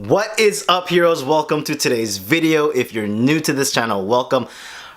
What is up, heroes? Welcome to today's video. If you're new to this channel, welcome.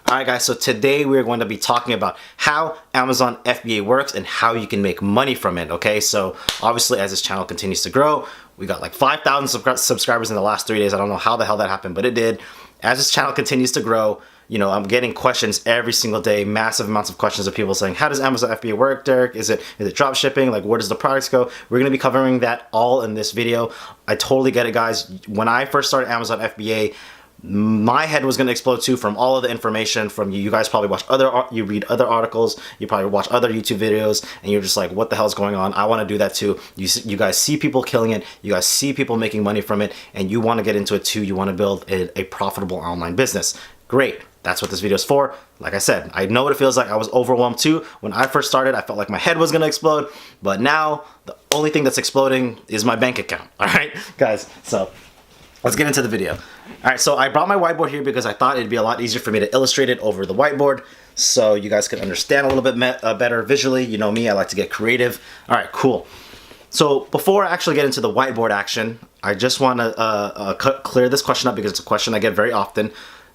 Alright guys, so today we're going to be talking about how Amazon FBA works and how you can make money from it, okay? So obviously as this channel continues to grow, we got like 5,000 subscribers in the last 3 days. I don't know how the hell that happened, but it did. As this channel continues to grow, you know, I'm getting questions every single day, massive amounts of questions of people saying, how does Amazon FBA work, Derek? Is it drop shipping? Like, where does the products go? We're going to be covering that all in this video. I totally get it, guys. When I first started Amazon FBA, my head was going to explode too from all of the information from you. You guys probably watch you read other articles, you probably watch other YouTube videos, and you're just like, what the hell is going on? I want to do that too. You guys see people killing it, you guys see people making money from it, and you want to get into it too. You want to build a profitable online business. Great. That's what this video is for. Like I said, I know what it feels like. I was overwhelmed too. When I first started, I felt like my head was gonna explode, but now the only thing that's exploding is my bank account. All right, guys, so let's get into the video. All right, so I brought my whiteboard here because I thought it'd be a lot easier for me to illustrate it over the whiteboard so you guys could understand a little bit better visually. You know me, I like to get creative. All right, cool. So before I actually get into the whiteboard action, I just want to clear this question up because it's a question I get very often.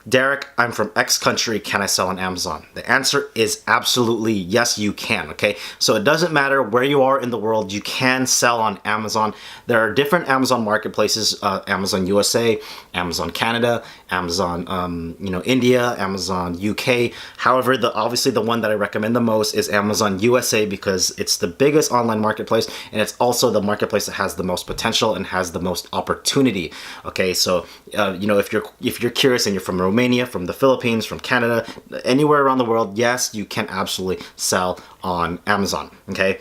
Derek, I'm from X country, can I sell on Amazon? The answer is absolutely yes, you can, okay? So it doesn't matter where you are in the world, you can sell on Amazon. There are different Amazon marketplaces, Amazon USA, Amazon Canada, Amazon India, Amazon UK. However, obviously the one that I recommend the most is Amazon USA because it's the biggest online marketplace and it's also the marketplace that has the most potential and has the most opportunity, okay? So, if you're curious and you're from Romania, from the Philippines, from Canada, anywhere around the world, yes, you can absolutely sell on Amazon, okay?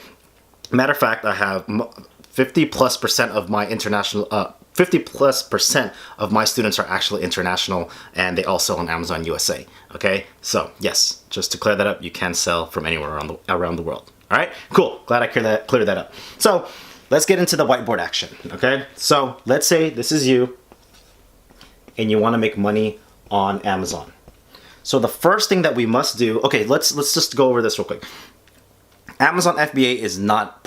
Matter of fact, I have 50+% of my international, 50+% of my students are actually international and they all sell on Amazon USA, okay? So yes, just to clear that up, you can sell from anywhere around the world. All right, cool, glad I cleared that up. So let's get into the whiteboard action, okay? So let's say this is you and you wanna make money on Amazon. So the first thing that we must do, okay, let's just go over this real quick. Amazon FBA is not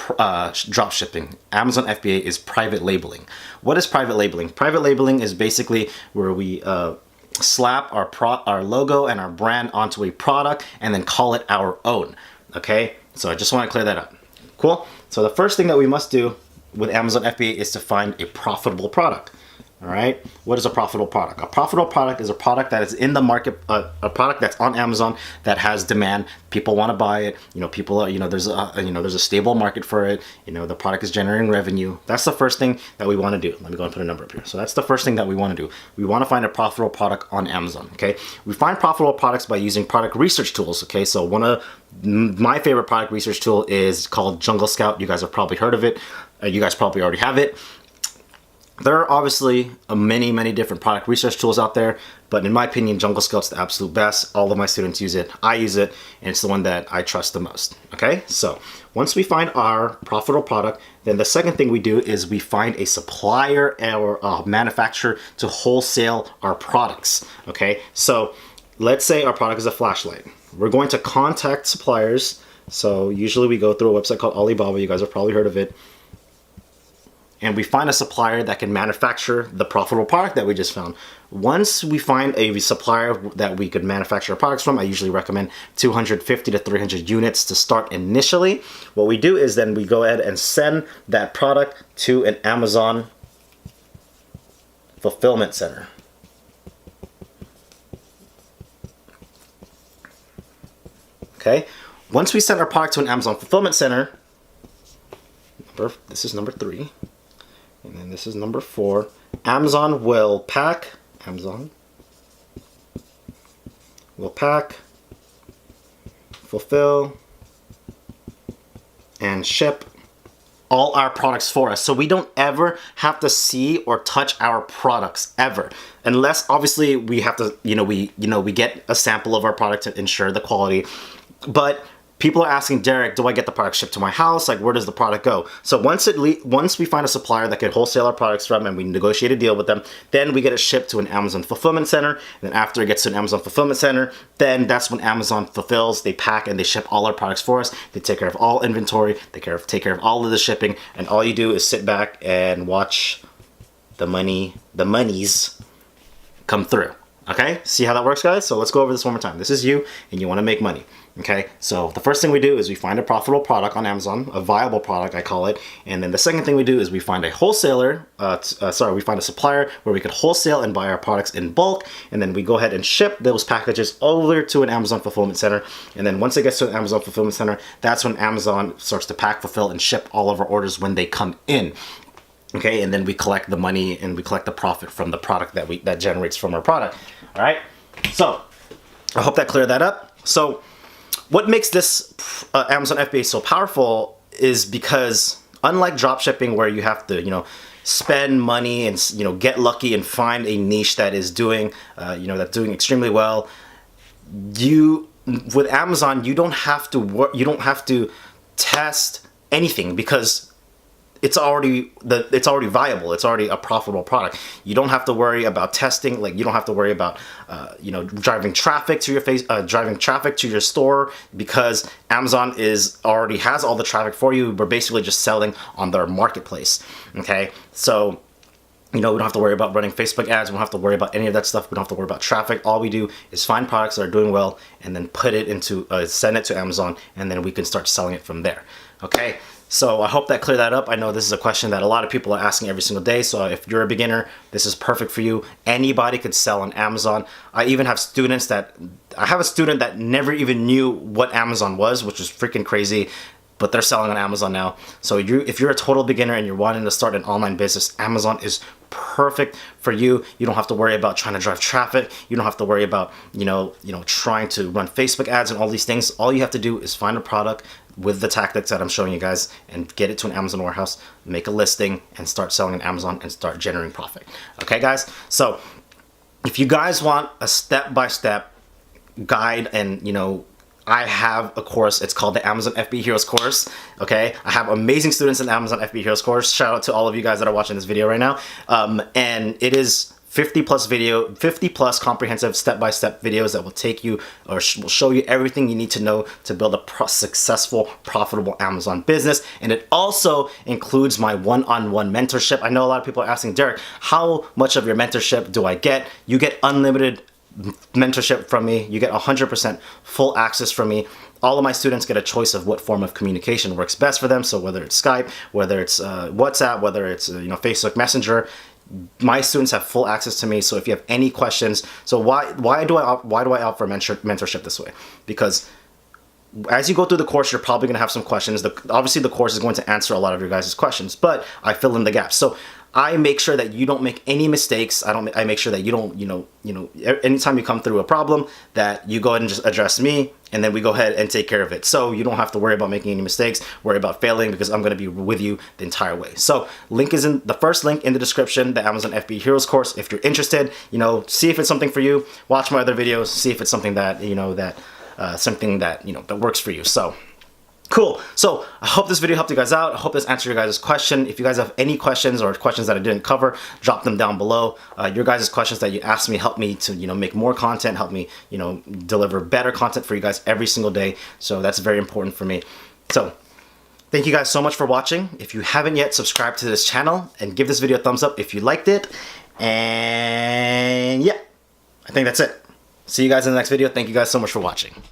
drop shipping. Amazon FBA is private labeling. What is private labeling? Private labeling is basically where we slap our logo and our brand onto a product and then call it our own, okay? So I just want to clear that up. Cool? So the first thing that we must do with Amazon FBA is to find a profitable product. All right, what is a profitable product? A profitable product is a product that is in the market, a product that's on Amazon that has demand. People want to buy it. You know, people are, there's a stable market for it. You know, the product is generating revenue. That's the first thing that we want to do. Let me go and put a number up here. So that's the first thing that we want to do. We want to find a profitable product on Amazon. Okay, we find profitable products by using product research tools. Okay, so one of my favorite product research tool is called Jungle Scout. You guys have probably heard of it. You guys probably already have it. There are obviously many different product research tools out there, but in my opinion, Jungle Scout's the absolute best. All of my students use it. I use it, and it's the one that I trust the most. Okay, so once we find our profitable product, then the second thing we do is we find a supplier or a manufacturer to wholesale our products. Okay, so let's say our product is a flashlight. We're going to contact suppliers. So usually we go through a website called Alibaba. You guys have probably heard of it. And we find a supplier that can manufacture the profitable product that we just found. Once we find a supplier that we could manufacture our products from, I usually recommend 250 to 300 units to start initially. What we do is then we go ahead and send that product to an Amazon fulfillment center. Okay, once we send our product to an Amazon fulfillment center, this is number 3. And then this is number 4. Amazon will pack, fulfill, and ship all our products for us. So we don't ever have to see or touch our products ever. Unless obviously we have to, we get a sample of our product to ensure the quality. But people are asking, Derek, do I get the product shipped to my house? Like, where does the product go? So once we find a supplier that can wholesale our products from and we negotiate a deal with them, then we get it shipped to an Amazon fulfillment center. And then after it gets to an Amazon fulfillment center, then that's when Amazon fulfills, they pack and they ship all our products for us. They take care of all inventory, they take care of all of the shipping, and all you do is sit back and watch the monies come through. Okay, see how that works, guys? So let's go over this one more time. This is you, and you want to make money. Okay, so the first thing we do is we find a profitable product on Amazon, a viable product, I call it. And then the second thing we do is we find a wholesaler, we find a supplier where we could wholesale and buy our products in bulk. And then we go ahead and ship those packages over to an Amazon fulfillment center. And then once it gets to an Amazon fulfillment center, that's when Amazon starts to pack, fulfill, and ship all of our orders when they come in. Okay, and then we collect the money and we collect the profit from the product that generates from our product. All right, so I hope that cleared that up. So what makes this Amazon FBA so powerful is because unlike drop shipping, where you have to, spend money and, get lucky and find a niche that is doing, that's doing extremely well, with Amazon, you don't have to test anything because it's already viable. It's already a profitable product. You don't have to worry about testing. Like, you don't have to worry about driving traffic to your store, because Amazon already has all the traffic for you. We're basically just selling on their marketplace. Okay, so we don't have to worry about running Facebook ads. We don't have to worry about any of that stuff. We don't have to worry about traffic. All we do is find products that are doing well and then send it to Amazon, and then we can start selling it from there. Okay. So I hope that cleared that up. I know this is a question that a lot of people are asking every single day. So if you're a beginner, this is perfect for you. Anybody could sell on Amazon. I have a student that never even knew what Amazon was, which is freaking crazy, but they're selling on Amazon now. So if you're a total beginner and you're wanting to start an online business, Amazon is perfect for you. You don't have to worry about trying to drive traffic. You don't have to worry about, trying to run Facebook ads and all these things. All you have to do is find a product with the tactics that I'm showing you guys and get it to an Amazon warehouse, make a listing, and start selling on Amazon and start generating profit. Okay, guys? So if you guys want a step-by-step guide, and I have a course. It's called the Amazon FBA Heroes course. Okay, I have amazing students in the Amazon FBA Heroes course. Shout out to all of you guys that are watching this video right now. And it is 50 plus comprehensive step-by-step videos that will take you, or will show you everything you need to know to build a successful, profitable Amazon business. And it also includes my one-on-one mentorship. I know a lot of people are asking, Derek, how much of your mentorship do I get? You get unlimited mentorship from me. You get 100% full access from me. All of my students get a choice of what form of communication works best for them. So whether it's Skype, whether it's WhatsApp, whether it's Facebook Messenger, my students have full access to me. So if you have any questions, so why do I opt for mentorship this way? Because as you go through the course, you're probably going to have some questions. Obviously, the course is going to answer a lot of your guys' questions, but I fill in the gaps. So I make sure that you don't make any mistakes. I make sure that you don't, anytime you come through a problem, that you go ahead and just address me, and then we go ahead and take care of it. So you don't have to worry about making any mistakes, worry about failing, because I'm going to be with you the entire way. So link is in the first link in the description, the Amazon FBA Heroes course. If you're interested, see if it's something for you. Watch my other videos, see if it's something that, that works for you. So cool. So I hope this video helped you guys out. I hope this answered your guys' question. If you guys have any questions or questions that I didn't cover, drop them down below. Your guys' questions that you asked me help me to, make more content, help me, deliver better content for you guys every single day. So that's very important for me. So thank you guys so much for watching. If you haven't yet, subscribe to this channel and give this video a thumbs up if you liked it. And yeah, I think that's it. See you guys in the next video. Thank you guys so much for watching.